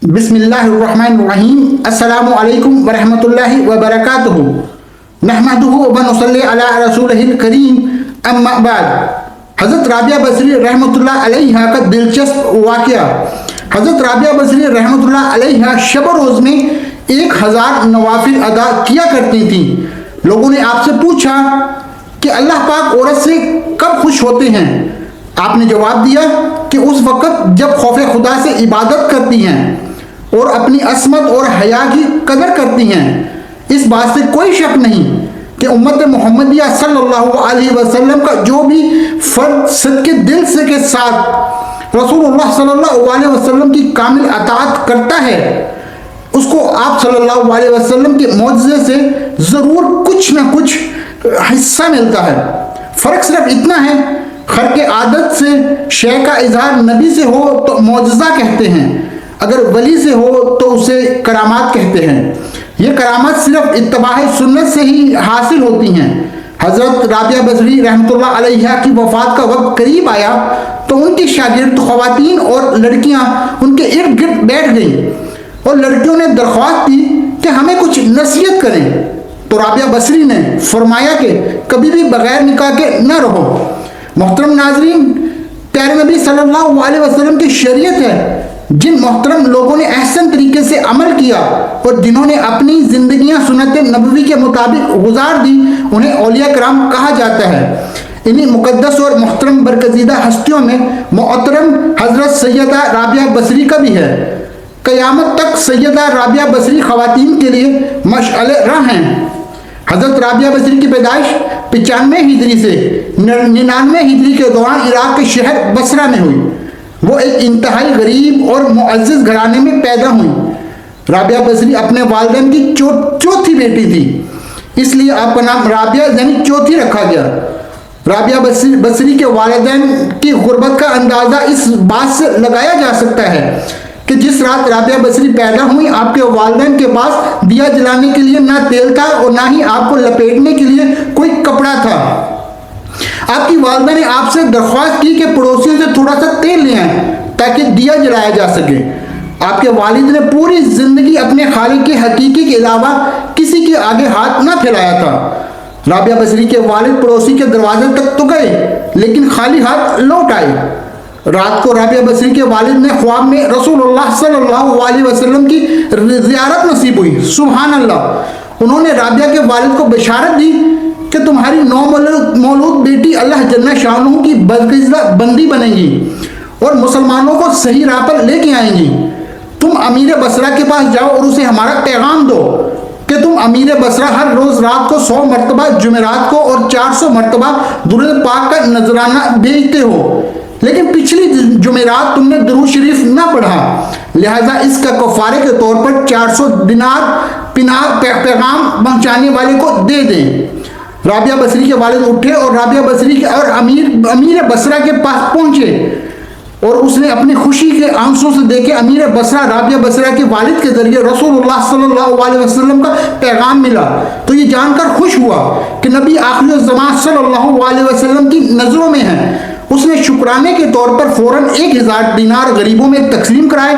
बिस्मिल्लाहिर्रहमानिर्रहीम। अस्सलामु अलैकुम वरहमतुल्लाहि वबरकातुहू। नहमदुहू व नुसल्ली अला रसूलिहिल करीम, अम्मा बाद। हज़रत राबिया बसरी रहमतुल्लाह अलैहा का दिलचस्प वाक़या। हज़रत राबिया बसरी रहमतुल्लाह अलैहा शब रोज़ में 1000 नवाफिल अदा किया करती थी। लोगों ने आपसे पूछा कि अल्लाह पाक औरत से कब खुश होते हैं? आपने जवाब दिया कि उस वक़्त जब खौफ खुदा से इबादत करती हैं और अपनी असमत और हया की कदर करती हैं। इस बात से कोई शक नहीं कि उम्मत मोहम्मदिया सल्लल्लाहु अलैहि वसल्लम का जो भी फर्द सच्चे दिल से के साथ रसूलुल्लाह सल्लल्लाहु अलैहि वसल्लम की कामिल अताअत करता है, उसको आप सल्लल्लाहु अलैहि वसल्लम के मौजज़े से ज़रूर कुछ ना कुछ हिस्सा मिलता है। फ़र्क सिर्फ इतना है, खर्क आदत से शय का इजहार नबी से हो तो मौजज़ा कहते हैं, अगर वली से हो तो उसे करामात कहते हैं। ये करामात सिर्फ इत्तबाह सुन्नत से ही हासिल होती हैं। हज़रत राबिया बसरी रहमतुल्लाह अलैहा की वफ़ात का वक्त करीब आया तो उनकी शागिर्द ख़वातीन और लड़कियां उनके इर्द गिर्द बैठ गईं और लड़कियों ने दरख्वास्त दी कि हमें कुछ नसीहत करें। तो राबिया बसरी ने फरमाया कि कभी भी बग़ैर निकाह के न रहो। मोहतरम नाज़रीन, प्यारे नबी सल्लल्लाहु अलैहि वसल्लम की शरीयत है। जिन मोहतरम लोगों ने अहसन तरीके से अमल किया और जिन्होंने अपनी ज़िंदगियां सुन्नत नबवी के मुताबिक गुजार दी, उन्हें औलिया कराम कहा जाता है। इन्हीं मुकद्दस और मोहतरम बरगज़ीदा हस्तियों में मोहतरम हज़रत सैयदा राबिया बसरी का भी है। क़यामत तक सैयदा राबिया बसरी ख़वातीन के लिए मशअले राह हैं। हज़रत राबिया बसरी की पैदाइश 95 हिजरी से 99 हिजरी के दौरान इराक़ के शहर बसरा में हुई। वो एक इंतहाई गरीब और मुअज़्ज़ज़ घराने में पैदा हुई। राबिया बसरी अपने वालिदैन की चौथी बेटी थी, इसलिए आपका नाम राबिया यानी चौथी रखा गया। राबिया बसरी के वालिदैन की गुर्बत का अंदाज़ा इस बात से लगाया जा सकता है कि जिस रात राबिया बसरी पैदा हुई, आपके वालिदैन के पास दिया जलाने के लिए ना तेल था और ना ही आपको लपेटने के लिए कोई कपड़ा था। आपकी वालिदा ने आपसे दरख्वास्त की कि पड़ोसियों से थोड़ा सा तेल ले आएं ताकि दिया जलाया जा सके। आपके वालिद ने पूरी जिंदगी अपने खालिक के हकीकी के अलावा किसी के आगे हाथ ना फैलाया था। राबिया बसरी के वालिद पड़ोसी के दरवाजे तक तो गए लेकिन खाली हाथ लौट आए। रात को राबिया बसरी के वालिद ने ख्वाब में रसूलुल्लाह सल्लल्लाहु अलैहि वसल्लम की ज़ियारत नसीब हुई। सुभान अल्लाह। उन्होंने राबिया के वालिद को बशारत दी कि तुम्हारी मौलूद बेटी अल्लाह जल्ल शानहू की बज़गिज़ा बंदी बनेगी और मुसलमानों को सही राह पर लेके आएंगी। तुम अमीर बसरा के पास जाओ और उसे हमारा पैगाम दो कि तुम अमीर बसरा हर रोज़ रात को 100 मरतबा जुमेरात को और 400 मरतबा दुरूद पाक का नजराना भेजते हो, लेकिन पिछली जुमेरात तुमने दुरूद शरीफ ना पढ़ा, लिहाजा इसका कफ़ारे के तौर पर 400 दिनार पैगाम पहुँचाने वाले को दे दें। राबिया बसरी के वालिद उठे और राबिया बसरी और अमीर बसरा के पास पहुंचे और उसने अपनी खुशी के आंसू से देखे अमीर बसरा राबिया बसरा के वालिद के जरिए रसूलुल्लाह सल्लल्लाहु अलैहि वसल्लम का पैगाम मिला तो ये जानकर खुश हुआ कि नबी आखिर ज़मान सल्लल्लाहु अलैहि वसल्लम की नज़रों में है। उसने शुक्राने के तौर पर फौरन 1000 दिनार गरीबों में तकसीम कराए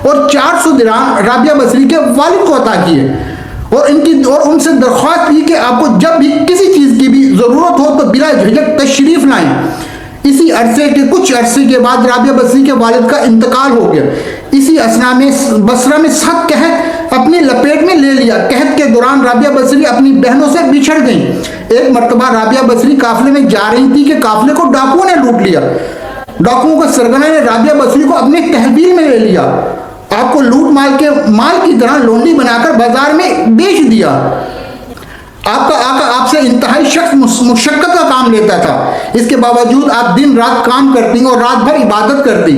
और 400 दिनार राबिया बसरी के वालिद को अता किए और उनसे दरख्वास्त की कि आपको जब भी किसी चीज़ की भी ज़रूरत हो तो बिला झिझक तशरीफ़ लाएं। इसी कुछ अरसे के बाद राबिया बसरी के वालिद का इंतकाल हो गया। इसी असना में बसरा में सख्त कहत अपनी लपेट में ले लिया। कहत के दौरान राबिया बसरी अपनी बहनों से बिछड़ गई। एक मरतबा राबिया बसरी काफिले में जा रही थी कि काफिले को डाकुओं ने लूट लिया। डाकुओं के सरगना ने राबिया बसरी को अपने तहवील में ले लिया, आपको लूट माल की तरह लोंडी बनाकर बाजार में बेच दिया। आपका आका आपसे इंतहाई मुशक्कत का काम लेता था, इसके बावजूद आप दिन रात काम करती और रात भर इबादत करती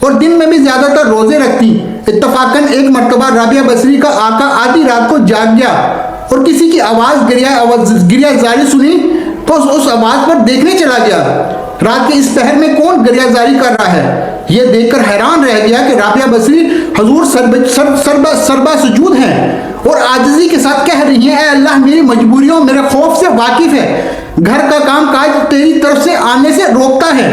और दिन में भी ज़्यादातर रोज़े रखती। इत्तफाकन एक मरतबा राबिया बसरी का आका आधी रात को जाग गया और किसी की आवाज़ गिरिया जारी सुनी तो उस आवाज़ पर देखने चला गया। रात के इस पहर में कौन गरियाजारी कर रहा है? ये देखकर हैरान रह गया कि राबिया बसरी हजूर सरबा सुजूद हैं और आजिज़ी के साथ कह रही हैं, ऐ अल्लाह मेरी मजबूरियों मेरे खौफ से वाकिफ़ है, घर का काम काज तेरी तरफ से आने से रोकता है,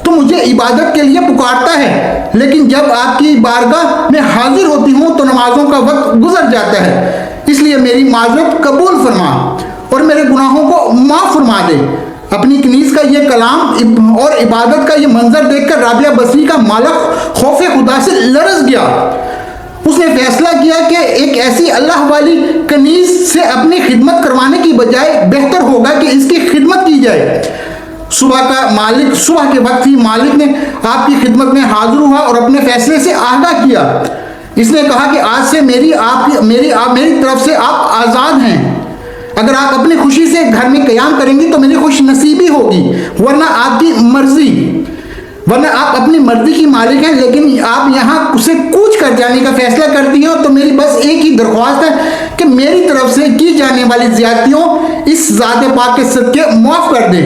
تو مجھے عبادت کے لیے پکارتا ہے، لیکن جب آپ کی بارگاہ میں حاضر ہوتی ہوں تو نمازوں کا وقت گزر جاتا ہے، اس لیے میری معذرت قبول فرما اور میرے گناہوں کو معاف فرما دے۔ اپنی کنیز کا یہ کلام اور عبادت کا یہ منظر دیکھ کر رابعہ بصری کا مالک خوف خدا سے لرز گیا۔ اس نے فیصلہ کیا کہ ایک ایسی اللہ والی کنیز سے اپنی خدمت کروانے کی بجائے بہتر ہوگا کہ اس کی خدمت کی جائے۔ صبح کے وقت ہی مالک نے آپ کی خدمت میں حاضر ہوا اور اپنے فیصلے سے آگاہ کیا۔ اس نے کہا کہ آج سے میری طرف سے آپ آزاد ہیں۔ اگر آپ اپنی خوشی سے گھر میں قیام کریں گی تو میری خوش نصیبی ہوگی، ورنہ آپ اپنی مرضی کی مالک ہیں، لیکن آپ یہاں سے کوچ کر جانے کا فیصلہ کرتی ہو تو میری بس ایک ہی درخواست ہے کہ میری طرف سے کی جانے والی زیادتیوں اس ذات پاک کے صدقے معاف کر دے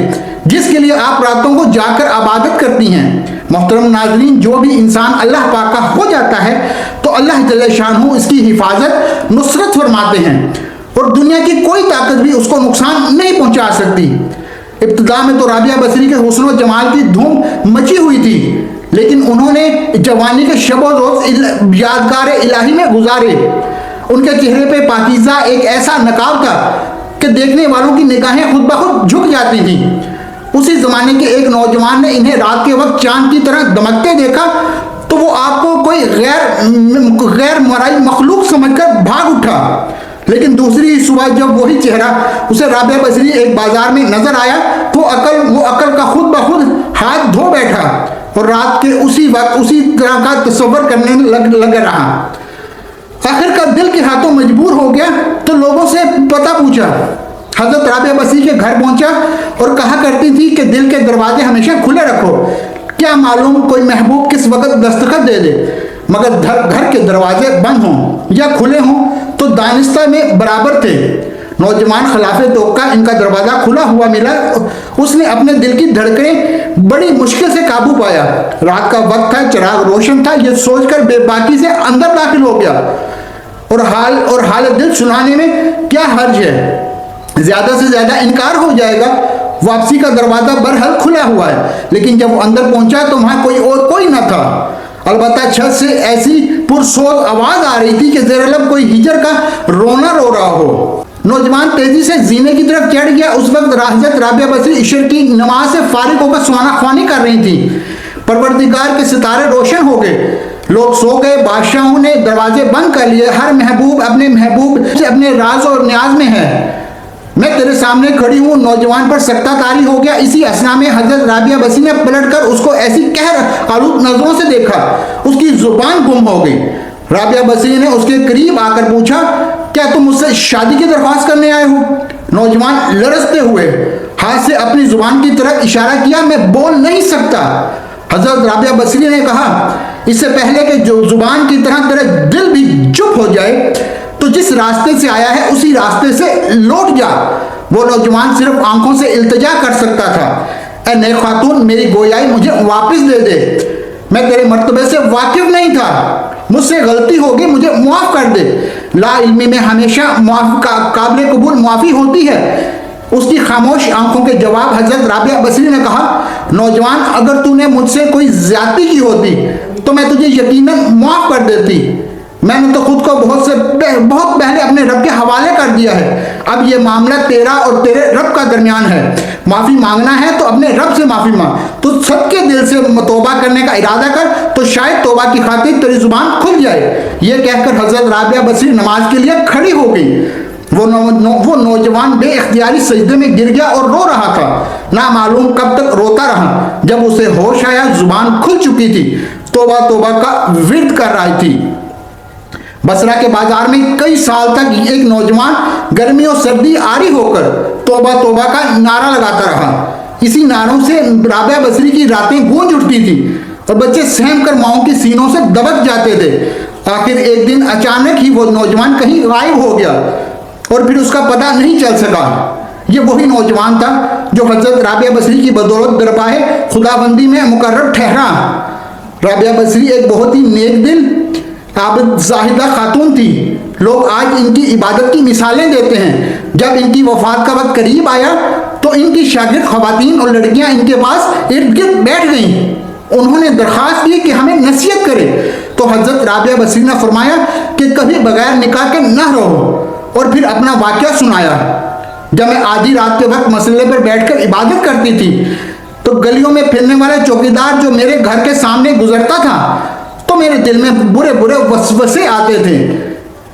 جس کے لیے آپ راتوں کو جا کر عبادت کرتی ہیں۔ محترم ناظرین، جو بھی انسان اللہ پاک کا ہو جاتا ہے تو اللہ جل شانہ اس کی حفاظت نصرت فرماتے ہیں اور دنیا کی کوئی طاقت بھی اس کو نقصان نہیں پہنچا سکتی۔ ابتدا میں تو رابعہ بصری کے حسن و جمال کی دھوم مچی ہوئی تھی، لیکن انہوں نے جوانی کے شب و روز یادگار الہی میں گزارے۔ ان کے چہرے پہ پاکیزہ ایک ایسا نقاب تھا کہ دیکھنے والوں کی نگاہیں خود بخود جھک جاتی تھیں۔ اسی زمانے کے ایک نوجوان نے انہیں رات کے وقت چاند کی طرح دمکتے دیکھا تو وہ آپ کو کوئی غیر مرئی مخلوق سمجھ کر بھاگ اٹھا، لیکن دوسری صبح جب وہی چہرہ اسے رابعہ بصری ایک بازار میں نظر آیا تو وہ عقل کا خود بخود ہاتھ دھو بیٹھا اور رات کے اسی وقت اسی طرح کا تصور کرنے لگ رہا۔ آخر کا دل کے ہاتھوں مجبور ہو گیا تو لوگوں سے پتہ پوچھا۔ حضرت رابعہ بصری کے گھر پہنچا اور کہا کرتی تھی کہ دل کے دروازے ہمیشہ کھلے رکھو، کیا معلوم کوئی محبوب کس وقت دستخط دے دے، مگر گھر کے دروازے بند ہوں یا کھلے ہوں تو دانستہ میں برابر تھے۔ نوجوان خلاف توقع ان کا دروازہ کھلا ہوا ملا۔ اس نے اپنے دل کی دھڑکنیں بڑی مشکل سے قابو پایا۔ رات کا وقت تھا، چراغ روشن تھا، یہ سوچ کر بے باکی سے اندر داخل ہو گیا اور حال دل سنانے میں کیا حرج ہے، زیادہ سے زیادہ انکار ہو جائے گا۔ واپسی کا دروازہ برحال کھلا ہوا ہے، لیکن جب وہ اندر پہنچا تو وہاں کوئی نہ تھا، البتہ چھت سے ایسی پرسوز آواز آ رہی تھی کہ زیر لب کوئی ہجر کا رونا رو رہا ہو۔ نوجوان تیزی سے زینے کی طرف چڑھ گیا۔ اس وقت حضرت رابعہ بصری عشر کی نماز سے فارغ ہو کر سوانح خوانی کر رہی تھی۔ پروردگار کے ستارے روشن ہو گئے، لوگ سو گئے، بادشاہوں نے دروازے بند کر لیے، ہر محبوب سے اپنے راز اور نیاز میں ہے۔ میں تیرے سامنے کھڑی ہوں۔ نوجوان پر سکتہ طاری ہو گیا۔ اسی اثنا میں حضرت رابعہ بصری نے پلٹ کر اس کو ایسی قہر آلود نظروں سے دیکھا، اس کی زبان گم ہو گئی۔ رابعہ بصری نے اس کے قریب آ کر پوچھا، کیا تم مجھ سے شادی کی درخواست کرنے آئے ہو؟ نوجوان لرزتے ہوئے ہاتھ سے اپنی زبان کی طرف اشارہ کیا، میں بول نہیں سکتا۔ حضرت رابعہ بصری نے کہا، اس سے پہلے کہ جو زبان کی طرح تیرا دل بھی چپ ہو جائے تو جس راستے سے آیا ہے اسی راستے سے لوٹ جا۔ وہ نوجوان صرف آنکھوں سے التجا کر سکتا تھا، اے نیک خاتون، میری گویائی مجھے واپس دے دے، میں تیرے مرتبے سے واقف نہیں تھا، مجھ سے غلطی ہوگی، مجھے معاف کر دے۔ لا علمی میں ہمیشہ قابل قبول معافی ہوتی ہے۔ اس کی خاموش آنکھوں کے جواب حضرت رابعہ بصری نے کہا، نوجوان، اگر تو نے مجھ سے کوئی زیادتی کی ہوتی تو میں تجھے یقیناً معاف کر دیتی۔ میں نے تو خود کو بہت پہلے اپنے رب کے حوالے کر دیا ہے۔ اب یہ معاملہ تیرا اور تیرے رب کا درمیان ہے۔ معافی مانگنا ہے تو اپنے رب سے معافی مانگ، تو سب کے دل سے توبہ کرنے کا ارادہ کر تو شاید توبہ کی خاطر تیری زبان کھل جائے۔ یہ کہہ کر حضرت رابعہ بصری نماز کے لیے کھڑی ہو گئی۔ وہ نوجوان بے اختیاری سجدے میں گر گیا اور رو رہا تھا۔ نہ معلوم کب تک روتا رہا۔ جب اسے ہوش آیا زبان کھل چکی تھی، توبہ توبہ کا ورد کر رہی تھی۔ بصرہ کے بازار میں کئی سال تک ایک نوجوان گرمی اور سردی عاری ہو کر توبہ توبہ کا نعرہ لگاتا رہا۔ اسی نعروں سے رابعہ بصری کی راتیں گونج اٹھتی تھی اور بچے سہم کر ماؤں کی سینوں سے دبک جاتے تھے۔ آخر ایک دن اچانک ہی وہ نوجوان کہیں غائب ہو گیا اور پھر اس کا پتہ نہیں چل سکا۔ یہ وہی نوجوان تھا جو حضرت رابعہ بصری کی بدولت درباہ خداوندی میں مقرر ٹھہرا۔ رابعہ بصری ایک بہت ہی نیک دل عابد زاہدہ خاتون تھی۔ لوگ آج ان کی عبادت کی مثالیں دیتے ہیں۔ جب ان کی وفات کا وقت قریب آیا تو तो इनकी शागिर्द ख़वातीन और लड़कियां इनके पास इर्द गिर्द बैठ गईं। उन्होंने दरख्वास्त की कि हमें नसीहत करे। तो हज़रत राबिया बसरी ने फरमाया कि कभी बगैर निकाह के न रहो, और फिर अपना वाक़या सुनाया। जब मैं आधी रात के वक्त मसल्ले पर बैठकर इबादत करती थी तो गलियों में फिरने वाला चौकीदार जो मेरे घर के सामने गुजरता था तो मेरे दिल में बुरे बुरे वसवसे आते थे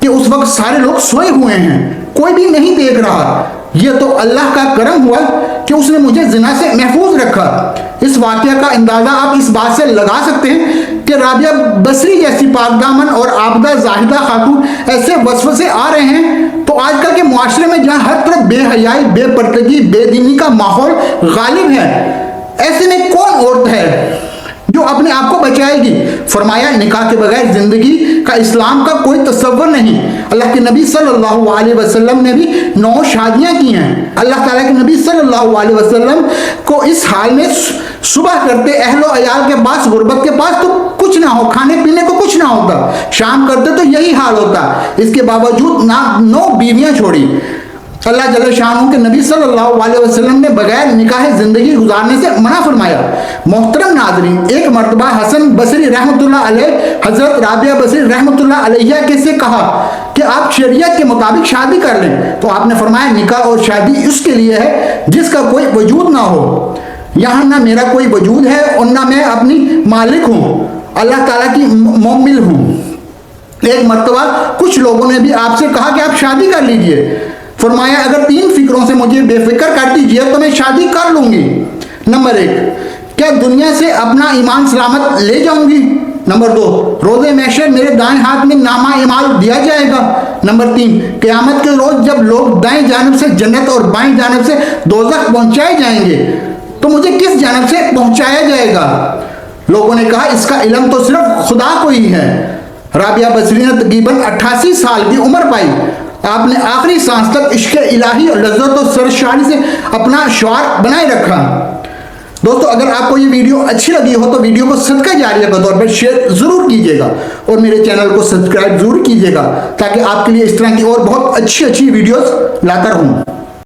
कि उस वक्त सारे लोग सोए हुए हैं, कोई भी नहीं देख रहा। यह तो अल्लाह का करम हुआ कि उसने मुझे जिना से महफूज रखा। इस वाक़या का अंदाज़ा आप इस बात से लगा सकते हैं कि राबिया बसरी जैसी पाकदामन और आबदा जाहिदा खातून ऐसे वसवसे आ रहे हैं तो आजकल के मुआशरे में जहाँ हर तरफ बेहयाई, बेपर्दगी, बेदीनी का माहौल गालिब है, ऐसे में कौन औरत है जो अपने आप को बचाएगी। फरमाया निकाह के बगैर जिंदगी का इस्लाम का कोई तसव्वुर नहीं। अल्लाह के नबी सल्लल्लाहु अलैहि वसल्लम ने भी 9 शादियां की हैं। अल्लाह ताला के नबी सल्लल्लाहु अलैहि वसल्लम को इस हाल में सुबह करते अहलो अयाल के पास, गुर्बत के पास तो कुछ ना हो, खाने पीने को कुछ ना होता, शाम करते तो यही हाल होता। इसके बावजूद ना 9 बीवियां छोड़ी। अल्लाह जल्ल शानहू के नबी सल्लल्लाहु अलैहि वसल्लम ने बगैर निकाह ज़िंदगी गुजारने से मना फरमाया। मोहतरम नाज़रीन, एक मरतबा हसन बसरी रहमतुल्लाह अलैह हज़रत राबिया बसरी रहमतुल्लाह अलैहा के से कहा कि आप शरीयत के मुताबिक शादी कर लें, तो आपने फरमाया निकाह और शादी उसके लिए है जिसका कोई वजूद ना हो। यहाँ ना मेरा कोई वजूद है और ना मैं अपनी मालिक हूँ, अल्लाह ताला की मोमिल हूँ। एक मरतबा कुछ लोगों ने भी आपसे कहा कि आप शादी कर लीजिए। फरमाया अगर 3 फिक्रों से मुझे बेफिक्र कर दीजिए तो मैं शादी कर लूंगी। नंबर 1, क्या दुनिया से अपना ईमान सलामत ले जाऊंगी। नंबर 2, रोज़े महशर मेरे दाएं हाथ में नामा इमाल दिया जाएगा। नंबर 3, क़यामत के रोज जब लोग दाएं जानिब से जन्नत और बाएं जानिब से दोज़ख पहुंचाए जाएंगे तो मुझे किस जानिब से पहुंचाया जाएगा। लोगों ने कहा इसका इल्म तो सिर्फ खुदा को ही है। राबिया बसरी ने तकरीबन 88 साल की उम्र पाई। आपने आखिरी सांस तक इश्क इलाही और लज्जत और सरशारी से अपना शुआर बनाए रखा। दोस्तों, अगर आपको ये वीडियो अच्छी लगी हो तो वीडियो को सदका जारिया के तौर पर शेयर ज़रूर कीजिएगा और मेरे चैनल को सब्सक्राइब ज़रूर कीजिएगा ताकि आपके लिए इस तरह की और बहुत अच्छी वीडियोस लाता रहूँ।